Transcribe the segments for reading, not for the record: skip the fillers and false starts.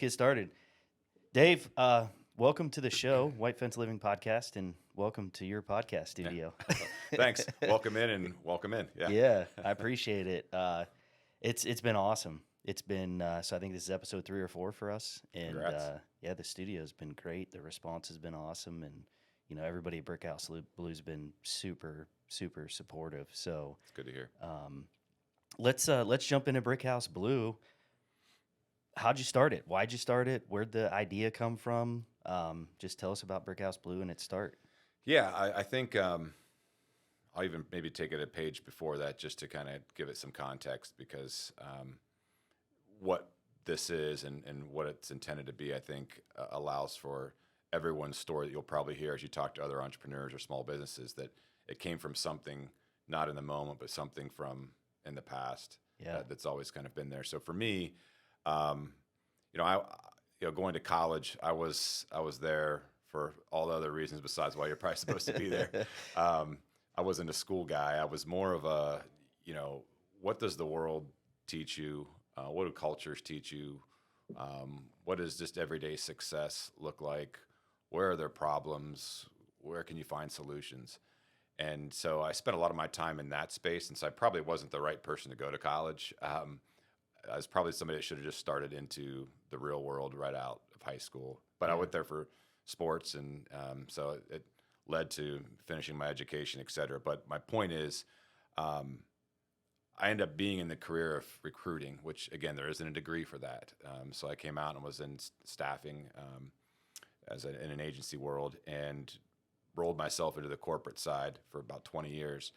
Get started. Dave, welcome to the show, White Fence Living Podcast, and welcome to your podcast studio. Thanks. Welcome in and welcome in. Yeah. Yeah, I appreciate it. It's been awesome. It's been so I think this is episode 3 or 4 for us, and Congrats. the studio's been great. The response has been awesome, and everybody at Brickhouse Blue's been super supportive. So It's good to hear. let's jump into Brickhouse Blue. How'd you start it? Why'd you start it? Where'd the idea come from? Just tell us about Brickhouse Blue and its start. Yeah, I think I'll even maybe take it a page before that just to kind of give it some context because what this is and what it's intended to be, I think, allows for everyone's story that you'll probably hear as you talk to other entrepreneurs or small businesses that it came from something not in the moment, but something from in the past that's always kind of been there. So for me, going to college, I was there for all the other reasons besides why you're probably supposed to be there. I wasn't a school guy. I was more of a, what does the world teach you? What do cultures teach you? What does just everyday success look like? Where are there problems? Where can you find solutions? And so I spent a lot of my time in that space, and so I probably wasn't the right person to go to college. I was probably somebody that should have just started into the real world right out of high school. But I went there for sports, and so it led to finishing my education, et cetera. But my point is, I ended up being in the career of recruiting, which, again, there isn't a degree for that. So I came out and was in staffing in an agency world and rolled myself into the corporate side for about 20 years.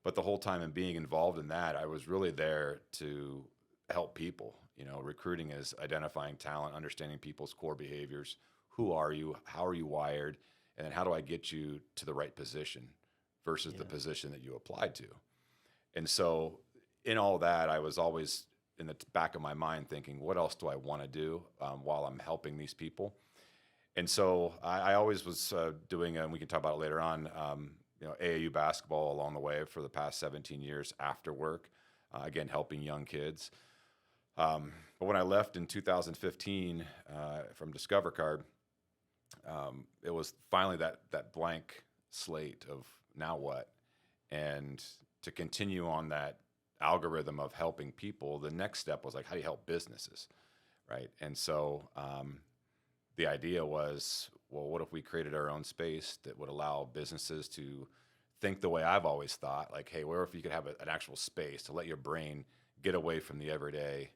But the whole time in being involved in that, I was really there to help people. Recruiting is identifying talent, understanding people's core behaviors. Who are you? How are you wired? And then how do I get you to the right position versus the position that you applied to? And so in all that, I was always in the back of my mind thinking, what else do I want to do while I'm helping these people? And so I always was doing, and we can talk about it later on, AAU basketball along the way for the past 17 years after work, again, helping young kids. But when I left in 2015 from Discover Card, it was finally that blank slate of now what? And to continue on that algorithm of helping people, the next step was like, how do you help businesses, right? And so the idea was, well, what if we created our own space that would allow businesses to think the way I've always thought, like, hey, where if you could have an actual space to let your brain get away from the everyday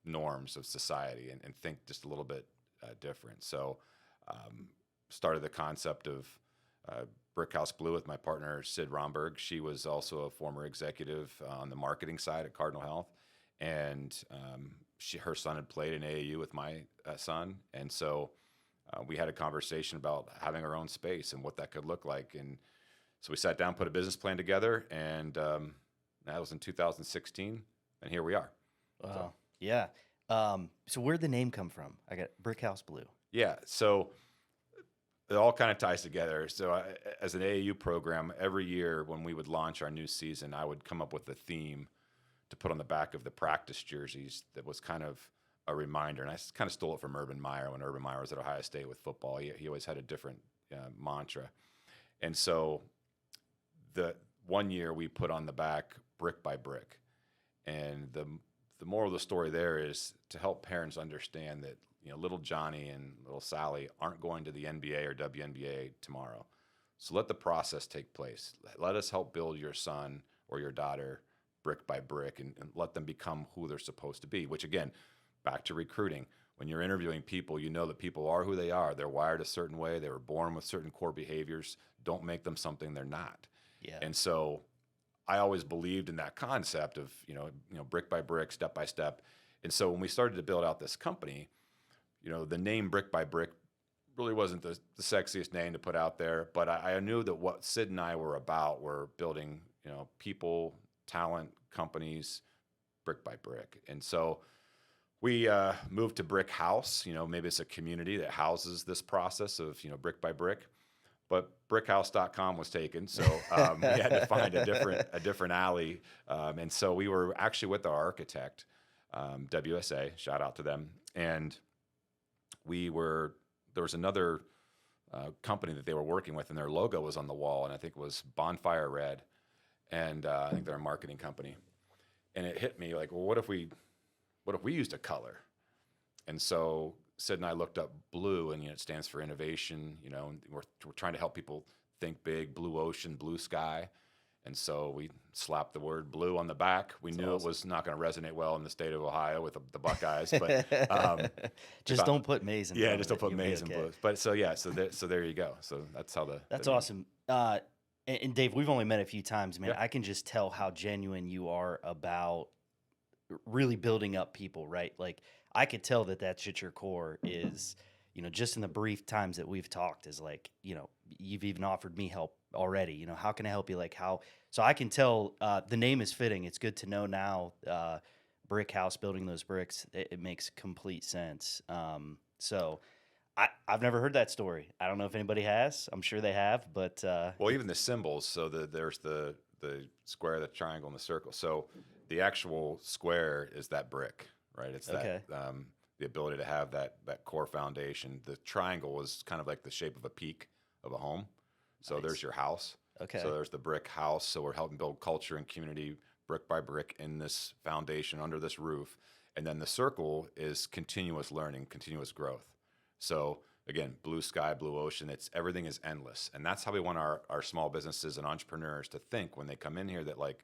norms of society and think just a little bit different. So started the concept of Brickhouse Blue with my partner, Cid Romberg. She was also a former executive on the marketing side at Cardinal Health. And her son had played in AAU with my son. And so we had a conversation about having our own space and what that could look like. And so we sat down, put a business plan together, and that was in 2016. And here we are. Wow. So. Yeah. So where'd the name come from? I got Brickhouse Blue. Yeah. So it all kind of ties together. So as an AAU program, every year when we would launch our new season, I would come up with a theme to put on the back of the practice jerseys that was kind of a reminder. And I kind of stole it from Urban Meyer when Urban Meyer was at Ohio State with football. He always had a different mantra. And so the one year we put on the back brick by brick. And the moral of the story there is to help parents understand that little Johnny and little Sally aren't going to the NBA or WNBA tomorrow. So let the process take place. Let us help build your son or your daughter brick by brick and let them become who they're supposed to be, which again, back to recruiting. When you're interviewing people, you know that people are who they are. They're wired a certain way. They were born with certain core behaviors. Don't make them something they're not. Yeah. And so I always believed in that concept of, brick by brick, step by step. And so when we started to build out this company, the name Brick by Brick really wasn't the sexiest name to put out there, but I knew that what Cid and I were about were building, people, talent, companies, brick by brick. And so we moved to Brickhouse. Maybe it's a community that houses this process of, brick by brick. But brickhouse.com was taken, so we had to find a different alley. And so we were actually with our architect, WSA, shout out to them. And there was another company that they were working with, and their logo was on the wall, and I think it was Bonfire Red, and I think they're a marketing company. And it hit me like, well, what if we used a color? And so Sid and I looked up blue, and it stands for innovation. And we're trying to help people think big, blue ocean, blue sky. And so we slapped the word blue on the back. We knew awesome. It was not going to resonate well in the state of Ohio with the Buckeyes, but just don't put maize in. Yeah, just don't put maize in blue. But so there you go. So that's how that's awesome. And Dave, we've only met a few times, man. Yep. I can just tell how genuine you are about really building up people, right? Like I could tell that that's at your core is, just in the brief times that we've talked is like, you've even offered me help already. How can I help you? So I can tell the name is fitting. It's good to know now. Brickhouse, building those bricks, it makes complete sense. So I've never heard that story. I don't know if anybody has. I'm sure they have, but well, even the symbols. So there's the square, the triangle, and the circle. So the actual square is that brick, right? It's okay. That the ability to have that core foundation. The triangle was kind of like the shape of a peak of a home. So there's your house. Okay. So there's the brick house. So we're helping build culture and community brick by brick in this foundation under this roof. And then the circle is continuous learning, continuous growth. So again, blue sky, blue ocean, everything is endless. And that's how we want our small businesses and entrepreneurs to think when they come in here, that like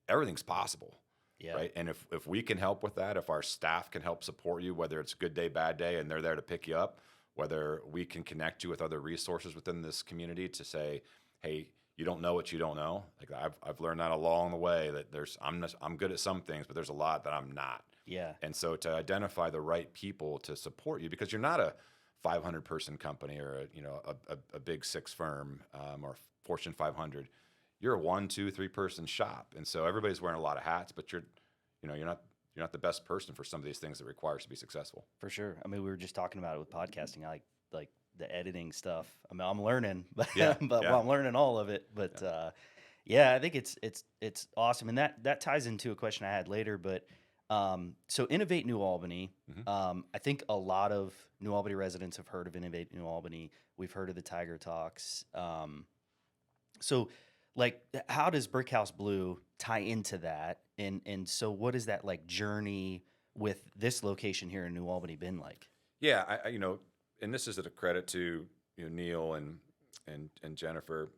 everything's possible. Yeah. Right. And if we can help with that, if our staff can help support you, whether it's good day, bad day, and they're there to pick you up, whether we can connect you with other resources within this community to say, hey, you don't know what you don't know. Like I've learned that along the way, that I'm good at some things, but there's a lot that I'm not. Yeah. And so to identify the right people to support you, because you're not a 500 person company or a big six firm or Fortune 500. You're a 1, 2, 3 person shop, and so everybody's wearing a lot of hats, but you're not the best person for some of these things that requires to be successful. For sure. I mean, we were just talking about it with podcasting. I like the editing stuff. I mean, I'm learning, but well, I'm learning all of it. But I think it's awesome, and that ties into a question I had later. But so Innovate New Albany. Mm-hmm. I think a lot of New Albany residents have heard of Innovate New Albany. We've heard of the Tiger Talks. So like, how does Brickhouse Blue tie into that? And so what is that like journey with this location here in New Albany been like? Yeah, I and this is a credit to Neil and Jennifer.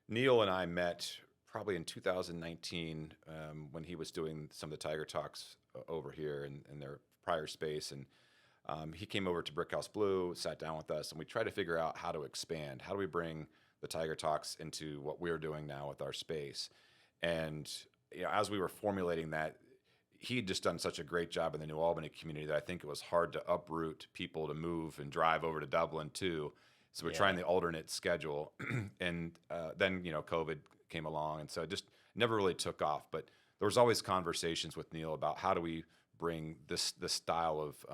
Neil and I met probably in 2019 when he was doing some of the Tiger Talks over here in their prior space, and he came over to Brickhouse Blue, sat down with us, and we tried to figure out how to expand. How do we bring the Tiger Talks into what we're doing now with our space? And as we were formulating that, he had just done such a great job in the New Albany community that I think it was hard to uproot people to move and drive over to Dublin too. So we're trying the alternate schedule, and then COVID came along, and so it just never really took off. But there was always conversations with Neil about how do we bring this style of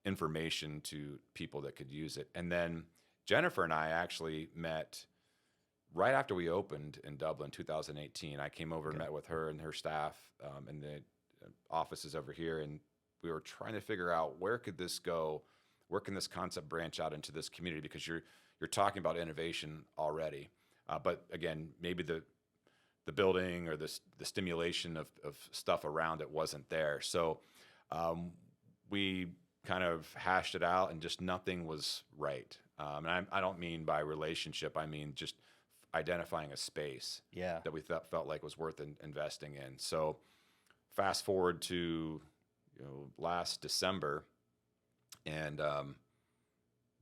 information to people that could use it. And then Jennifer and I actually met right after we opened in Dublin, 2018. I came over and met with her and her staff in the offices over here, and we were trying to figure out where could this go, where can this concept branch out into this community, because you're talking about innovation already, but again, maybe the building or the stimulation of stuff around it wasn't there. So we kind of hashed it out, and just nothing was right. And I don't mean by relationship, I mean just identifying a space that we felt like was worth investing in. So fast forward to last December, and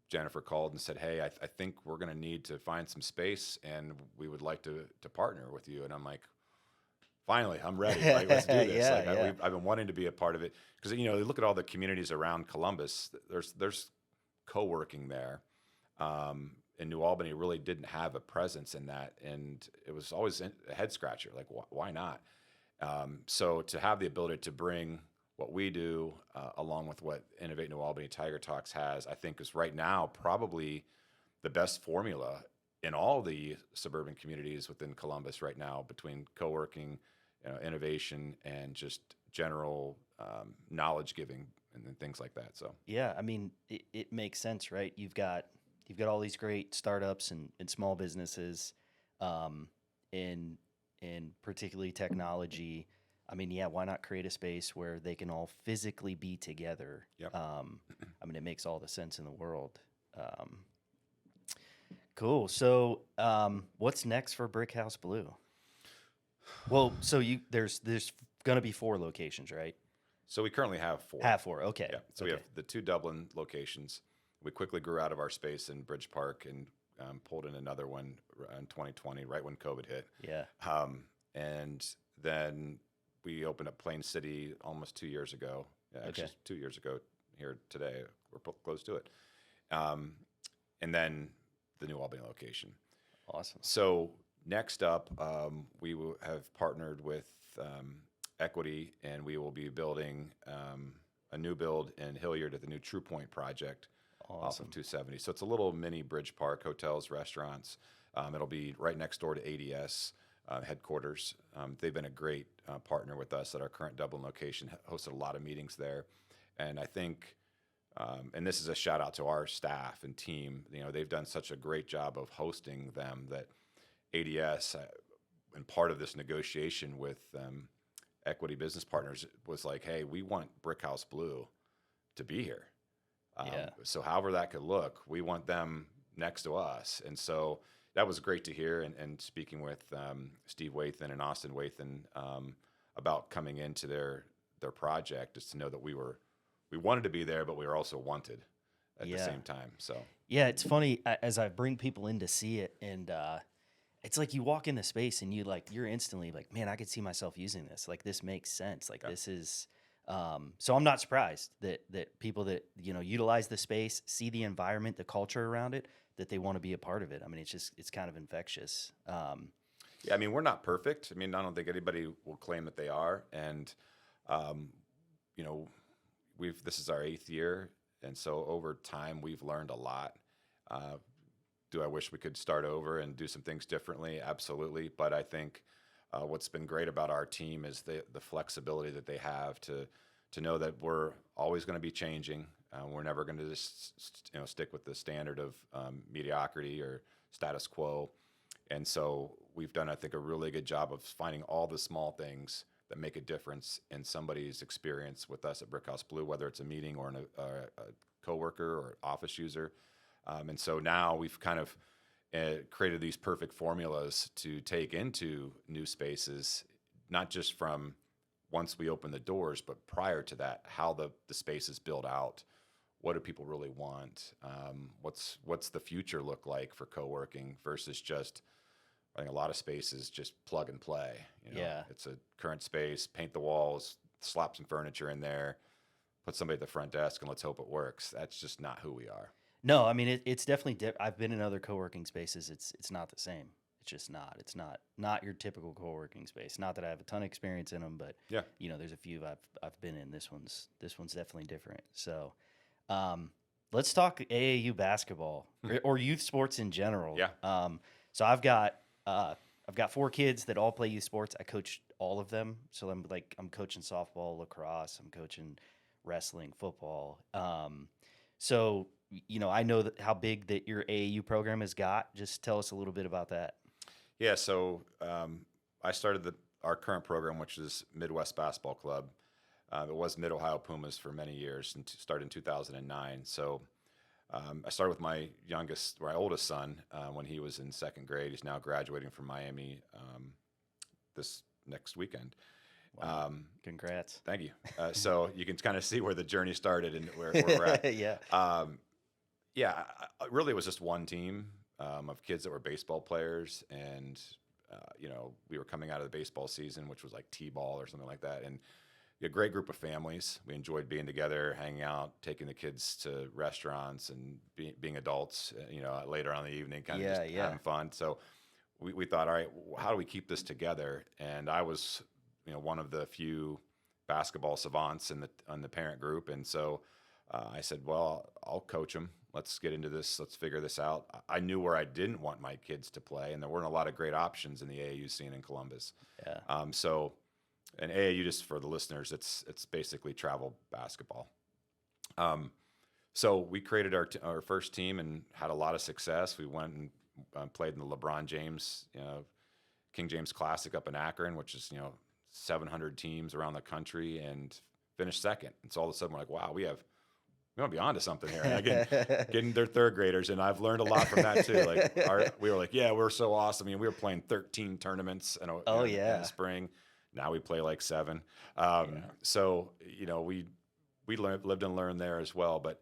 Jennifer called and said, "Hey, I think we're going to need to find some space, and we would like to partner with you." And I'm like, "Finally, I'm ready. Like, let's do this." I've been wanting to be a part of it, because you look at all the communities around Columbus. There's co-working there. In New Albany, really didn't have a presence in that, and it was always a head scratcher. Like, why not? So to have the ability to bring what we do along with what Innovate New Albany Tiger Talks has, I think is right now probably the best formula in all the suburban communities within Columbus right now, between co-working, innovation, and just general knowledge giving and things like that. So Yeah, I mean, it makes sense, right? You've got all these great startups and small businesses, um, in particularly technology. I mean, yeah, why not create a space where they can all physically be together? yep. I mean, it makes all the sense in the world. Um, cool. So, what's next for Brickhouse Blue? Well, so there's gonna be 4 locations, right? So we currently have 4. Have 4. Okay. Yeah. So we Okay. have the 2 Dublin locations. We quickly grew out of our space in Bridge Park and pulled in another one in 2020, right when COVID hit. Yeah. And then we opened up Plain City almost 2 years ago. Actually, Okay. 2 years ago here today. We're close to it. Um, and then the New Albany location. Awesome. So next up, we will have partnered with Equity, and we will be building a new build in Hilliard at the new True Point project off Awesome. of 270. So it's a little mini Bridge Park, hotels, restaurants. It'll be right next door to ADS headquarters. They've been a great partner with us at our current Dublin location, hosted a lot of meetings there. And I think, and this is a shout out to our staff and team, they've done such a great job of hosting them that ADS, and part of this negotiation with Equity Business Partners was like, hey, we want Brickhouse Blue to be here. Yeah. So however that could look, we want them next to us. And so that was great to hear. And speaking with Steve Wathan and Austin Wathan about coming into their project, is to know that we wanted to be there, but we were also wanted at the Yeah. same time. So Yeah, it's funny as I bring people in to see it, and it's like you walk in the space and you're instantly like, man, I could see myself using this. Like this makes sense. Like Yeah. this is. So I'm not surprised that people that utilize the space, see the environment, the culture around it, that they want to be a part of it. I mean, it's kind of infectious. yeah, I mean, we're not perfect. I mean, I don't think anybody will claim that they are. And you know, this is our 8th year, and so over time we've learned a lot. Do I wish we could start over and do some things differently? Absolutely. But I think what's been great about our team is the flexibility that they have to know that we're always going to be changing. We're never going to just stick with the standard of mediocrity or status quo. And so we've done, I think, a really good job of finding all the small things that make a difference in somebody's experience with us at Brickhouse Blue, whether it's a meeting or a coworker or office user. And so now we've kind of created these perfect formulas to take into new spaces, not just from once we open the doors, but prior to that, how the space is built out. What do people really want? What's the future look like for co-working versus just, I think a lot of spaces just plug and play. Yeah. It's a current space, paint the walls, slap some furniture in there, put somebody at the front desk, and let's hope it works. That's just not who we are. No, I mean it's definitely. I've been in other co-working spaces. It's not the same. It's just not. It's not your typical co-working space. Not that I have a ton of experience in them, but Yeah. there's a few I've been in. This one's definitely different. So, let's talk AAU basketball or youth sports in general. Yeah. So I've got 4 kids that all play youth sports. I coach all of them. So I'm coaching softball, lacrosse. I'm coaching wrestling, football. So I know how big that your AAU program has got. Just tell us a little bit about that. Yeah, so I started our current program, which is Midwest Basketball Club. It was Mid-Ohio Pumas for many years and started in 2009. So I started with my oldest son when he was in 2nd grade. He's now graduating from Miami this next weekend. Wow. Congrats. Thank you. So you can kind of see where the journey started and where we're at. Yeah. Really it was just one team of kids that were baseball players, and we were coming out of the baseball season, which was like T-ball or something like that, and a great group of families. We enjoyed being together, hanging out, taking the kids to restaurants, and being adults. Later on in the evening, kind of just having fun. So we thought, all right, how do we keep this together? And I was, one of the few basketball savants on the parent group, and so I said, well, I'll coach them. Let's get into this. Let's figure this out. I knew where I didn't want my kids to play, and there weren't a lot of great options in the AAU scene in Columbus. Yeah. So And AAU, just for the listeners, it's basically travel basketball. Um, so we created our first team and had a lot of success. We went and played in the LeBron James, King James Classic up in Akron, which is 700 teams around the country, and finished second. And so all of a sudden we're like, wow, we want to be onto something here. And again, getting their third graders, and I've learned a lot from that too. Like we were like, yeah, we're so awesome. I mean, we were playing 13 tournaments in the spring. Now we play like 7. So we lived and learned there as well. But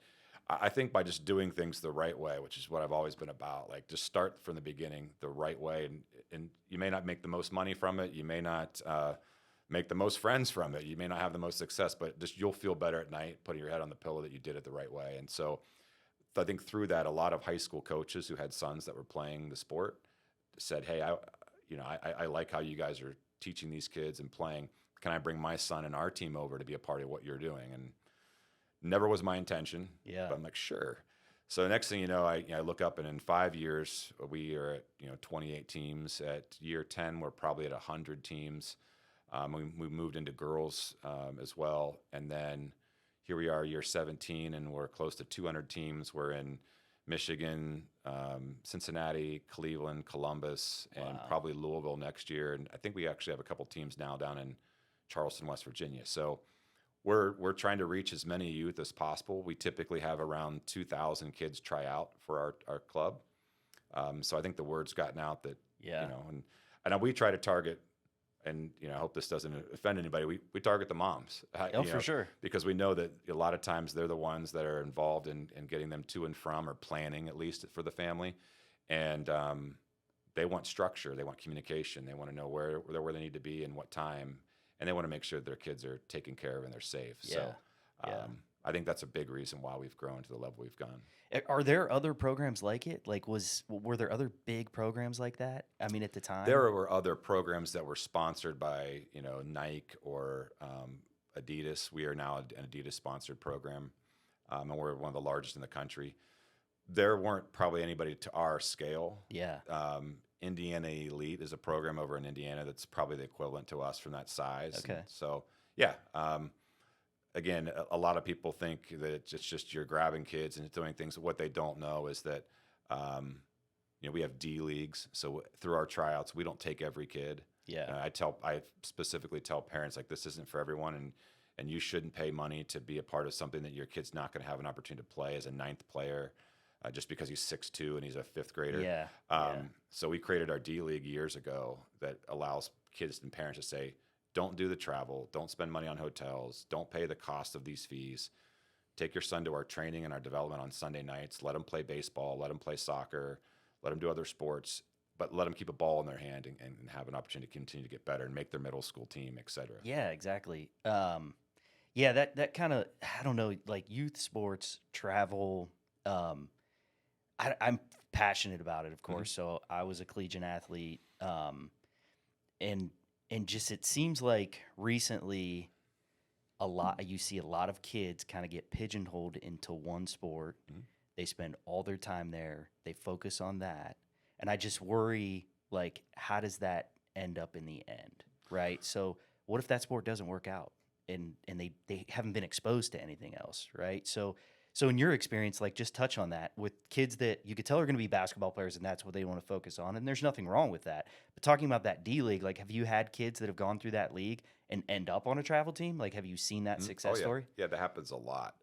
I think by just doing things the right way, which is what I've always been about, like just start from the beginning the right way, and you may not make the most money from it, you may not make the most friends from it, you may not have the most success, but just you'll feel better at night putting your head on the pillow that you did it the right way. And so I think through that, a lot of high school coaches who had sons that were playing the sport said, hey, I like how you guys are teaching these kids and playing. Can I bring my son and our team over to be a part of what you're doing? And never was my intention, but I'm like, sure. So the next thing you know, I look up, and in 5 years, we are at 28 teams. At year 10, we're probably at 100 teams. We moved into girls as well, and then here we are, year 17, and we're close to 200 teams. We're in Michigan, Cincinnati, Cleveland, Columbus, and probably Louisville next year. And I think we actually have a couple teams now down in Charleston, West Virginia. So we're trying to reach as many youth as possible. We typically have around 2,000 kids try out for our club. So I think the word's gotten out that, and we try to target, and I hope this doesn't offend anybody, we target the moms. For sure. Because we know that a lot of times they're the ones that are involved in getting them to and from, or planning at least for the family. And they want structure, they want communication, they want to know where they need to be and what time. And they want to make sure their kids are taken care of and they're safe. So I think that's a big reason why we've grown to the level we've gone. Are there other programs like it? Like, were there other big programs like that? I mean, at the time? There were other programs that were sponsored by, Nike or Adidas. We are now an Adidas-sponsored program, and we're one of the largest in the country. There weren't probably anybody to our scale. Yeah. Indiana Elite is a program over in Indiana that's probably the equivalent to us from that size. Okay. And so, again, a lot of people think that it's just you're grabbing kids and doing things. What they don't know is that, we have D leagues. So through our tryouts, we don't take every kid. Yeah. I specifically tell parents, like, this isn't for everyone, and you shouldn't pay money to be a part of something that your kid's not going to have an opportunity to play as a 9th player. Just because he's 6'2" and he's a 5th grader. So we created our D League years ago that allows kids and parents to say, don't do the travel, don't spend money on hotels, don't pay the cost of these fees. Take your son to our training and our development on Sunday nights. Let him play baseball, let him play soccer, let him do other sports, but let them keep a ball in their hand and have an opportunity to continue to get better and make their middle school team, et cetera. Yeah, exactly. That kind of, I don't know, like youth sports, travel, I'm passionate about it, of course. Mm-hmm. So I was a collegiate athlete, and just it seems like recently you see a lot of kids kind of get pigeonholed into one sport. Mm-hmm. They spend all their time there. They focus on that, and I just worry, like, how does that end up in the end, right? So what if that sport doesn't work out, and they haven't been exposed to anything else, right? So in your experience, like, just touch on that with kids that you could tell are going to be basketball players and that's what they want to focus on. And there's nothing wrong with that. But talking about that D League, like, have you had kids that have gone through that league and end up on a travel team? Like, have you seen that success story? Yeah, that happens a lot.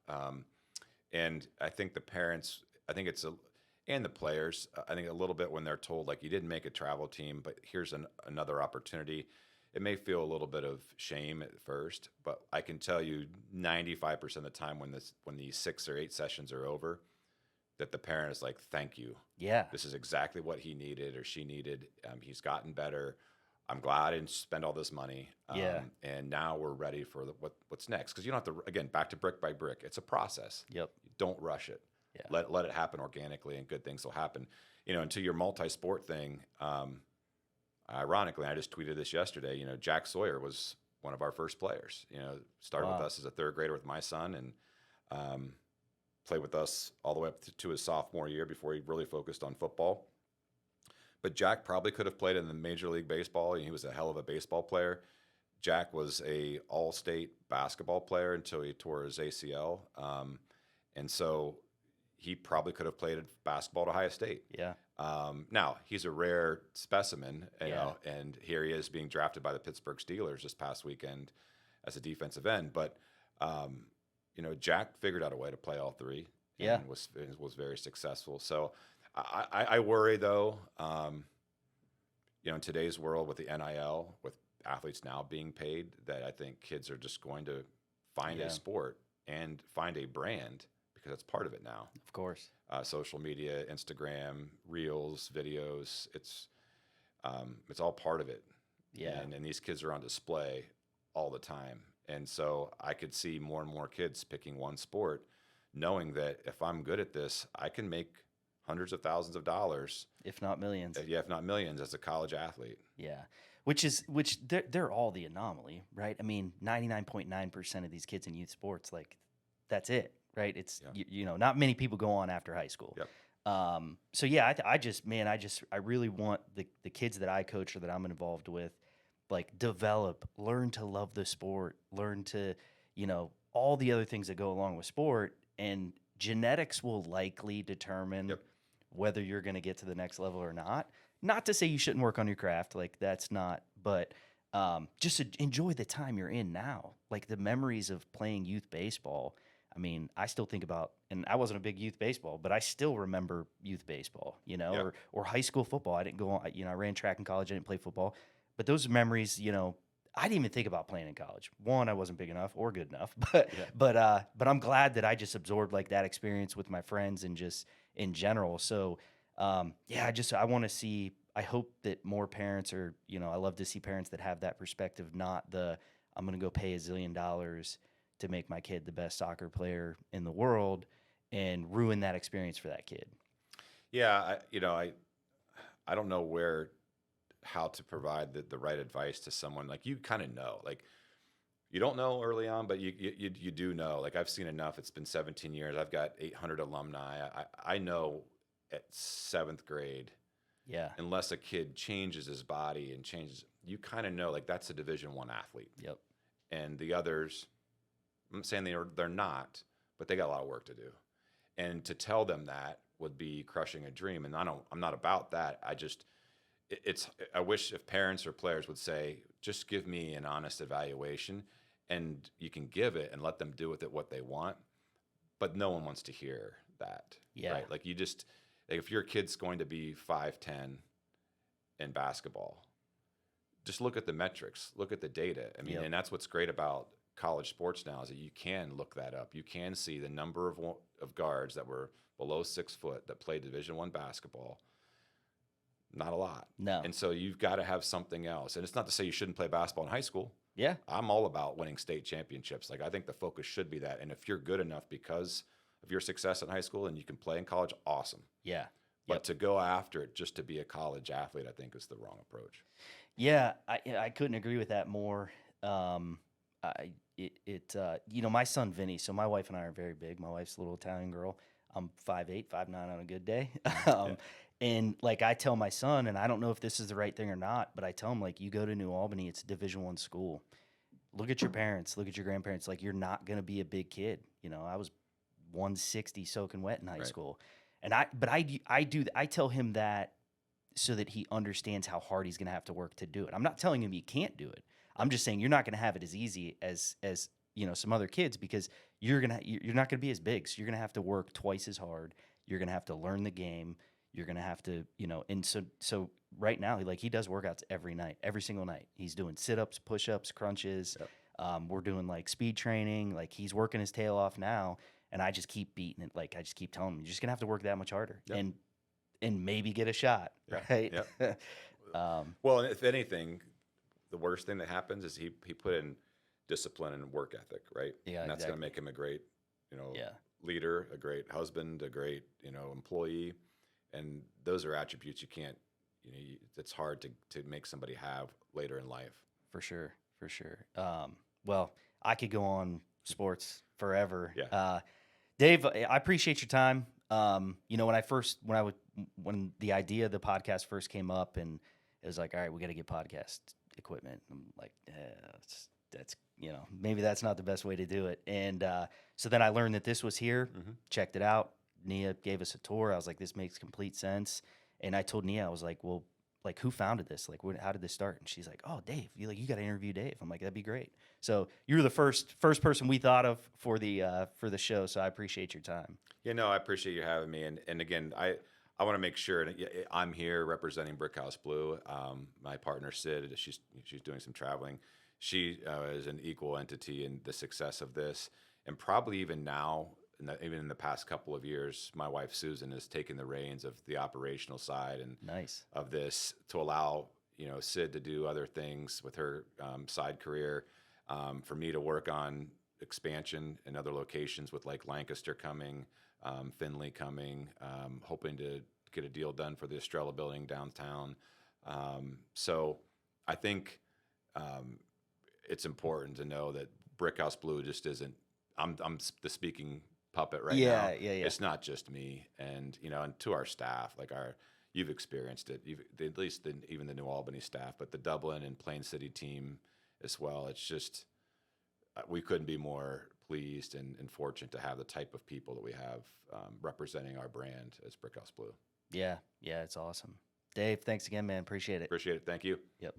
And I think the parents, and the players, I think a little bit when they're told, like, you didn't make a travel team, but here's another opportunity. It may feel a little bit of shame at first, but I can tell you 95% of the time when these 6 or 8 sessions are over, that the parent is like, thank you. Yeah. This is exactly what he needed or she needed. He's gotten better. I'm glad I didn't spend all this money. And now we're ready for what's next. Because you don't have to, again, back to brick by brick. It's a process. Yep. Don't rush it. Yeah. Let it happen organically, and good things will happen. And to your multi-sport thing, ironically, I just tweeted this yesterday, Jack Sawyer was one of our first players. Started with us as a 3rd grader with my son, and played with us all the way up to his sophomore year before he really focused on football. But Jack probably could have played in the Major League Baseball, and he was a hell of a baseball player. Jack was a all-state basketball player until he tore his ACL, and so he probably could have played basketball at Ohio State. Yeah. Now he's a rare specimen, you Yeah. know, and here he is being drafted by the Pittsburgh Steelers this past weekend as a defensive end. But you know, Jack figured out a way to play all three, Yeah. and was very successful. So I worry though, you know, in today's world with the NIL, with athletes now being paid, that I think kids are just going to find Yeah. a sport and find a brand, because that's part of it now. Of course. Social media, Instagram, reels, videos, it's all part of it. Yeah. And these kids are on display all the time. And so I could see more and more kids picking one sport, knowing that if I'm good at this, I can make hundreds of thousands of dollars, If not millions. if not millions, as a college athlete. Yeah. Which they're all the anomaly, right? I mean, 99.9% of these kids in youth sports, like, that's it, right? It's, Yeah. you know, not many people go on after high school. Yep. So yeah, I really want the kids that I coach or that I'm involved with, like, learn to love the sport, learn to, you know, all the other things that go along with sport, and genetics will likely determine Yep. whether you're going to get to the next level or not. Not to say you shouldn't work on your craft, like, that's not, but just enjoy the time you're in now. Like, the memories of playing youth baseball. I mean, I still think about, and I wasn't a big youth baseball, but I still remember youth baseball, you know, Yeah. or high school football. I didn't go on, you know, I ran track in college. I didn't play football, but those memories, you know, I didn't even think about playing in college. One, I wasn't big enough or good enough, but Yeah. but I'm glad that I just absorbed, like, that experience with my friends and just in general. So yeah, I want to see. I hope that more parents are, you know, I love to see parents that have that perspective, not the I'm going to go pay $1 zillion to make my kid the best soccer player in the world and ruin that experience for that kid. Yeah, I don't know how to provide the right advice to someone. Like, you kind of know, like, you don't know early on, but you do know. Like, I've seen enough. It's been 17 years. I've got 800 alumni. I know at 7th grade, Yeah. unless a kid changes his body and changes, you kind of know, like, that's a Division I athlete. Yep. And the others, I'm not saying they're not, but they got a lot of work to do. And to tell them that would be crushing a dream. And I'm not about that. I wish if parents or players would say, just give me an honest evaluation, and you can give it and let them do with it what they want. But no one wants to hear that. Yeah. Right? Like, if your kid's going to be 5'10" in basketball, just look at the metrics, look at the data. I mean, Yep. and that's what's great about college sports now, is that you can look that up. You can see the number of guards that were below 6 foot that played Division I basketball. Not a lot. No. And so you've got to have something else. And it's not to say you shouldn't play basketball in high school. Yeah. I'm all about winning state championships. Like, I think the focus should be that. And if you're good enough because of your success in high school and you can play in college, awesome. Yeah. But to go after it just to be a college athlete, I think is the wrong approach. Yeah, I couldn't agree with that more. You know, my son Vinny. So my wife and I are very big. My wife's a little Italian girl. I'm 5'8", 5'9" on a good day. And, like, I tell my son, and I don't know if this is the right thing or not, but I tell him, like, you go to New Albany, it's a Division I school. Look at your parents, look at your grandparents. Like, you're not gonna be a big kid. You know, I was 160 soaking wet in high Right. school, and I tell him that so that he understands how hard he's gonna have to work to do it. I'm not telling him he can't do it. I'm just saying you're not gonna have it as easy as you know, some other kids, because you're not gonna be as big. So you're gonna have to work twice as hard. You're gonna have to learn the game. You're gonna have to, you know, and so right now, like, he does workouts every night, every single night. He's doing sit-ups, push-ups, crunches. Yep. We're doing, like, speed training. Like, he's working his tail off now, and I just keep beating it. Like, I just keep telling him, you're just gonna have to work that much harder, Yep. and maybe get a shot, Yeah. right? Yep. Well, if anything, the worst thing that happens is he put in discipline and work ethic, right? Yeah, and that's going to exactly. make him a great, you know, Yeah. leader, a great husband, a great, you know, employee, and those are attributes you can't, you know, it's hard to make somebody have later in life. For sure. Well, I could go on sports forever. Yeah. Dave, I appreciate your time. You know, when the idea of the podcast first came up, and it was like, all right, we got to get podcast equipment. I'm like, that's maybe that's not the best way to do it. And so then I learned that this was here, checked it out. Nia gave us a tour. I was like, this makes complete sense. And I told Nia, I was like, well, like, who founded this? Like, how did this start? And she's like, oh, Dave. You got to interview Dave. I'm like, that'd be great. So you're the first person we thought of for the show. So I appreciate your time. Yeah, no, I appreciate you having me. And again, I want to make sure that I'm here representing Brickhouse Blue. My partner Cid, she's doing some traveling. She is an equal entity in the success of this, and probably even now, even in the past couple of years, my wife Susan has taken the reins of the operational side and Nice of this to allow Cid to do other things with her side career, for me to work on expansion in other locations with like Lancaster coming, Findlay coming, hoping to get a deal done for the Estrella building downtown. So I think it's important to know that Brickhouse Blue just isn't. I'm the speaking puppet right now. Yeah. It's not just me, and and to our staff, like you've experienced it. At least even the New Albany staff, but the Dublin and Plain City team as well. It's just we couldn't be more pleased and fortunate to have the type of people that we have representing our brand as Brickhouse Blue. Yeah, it's awesome. Dave, thanks again, man. Appreciate it. Appreciate it. Thank you. Yep.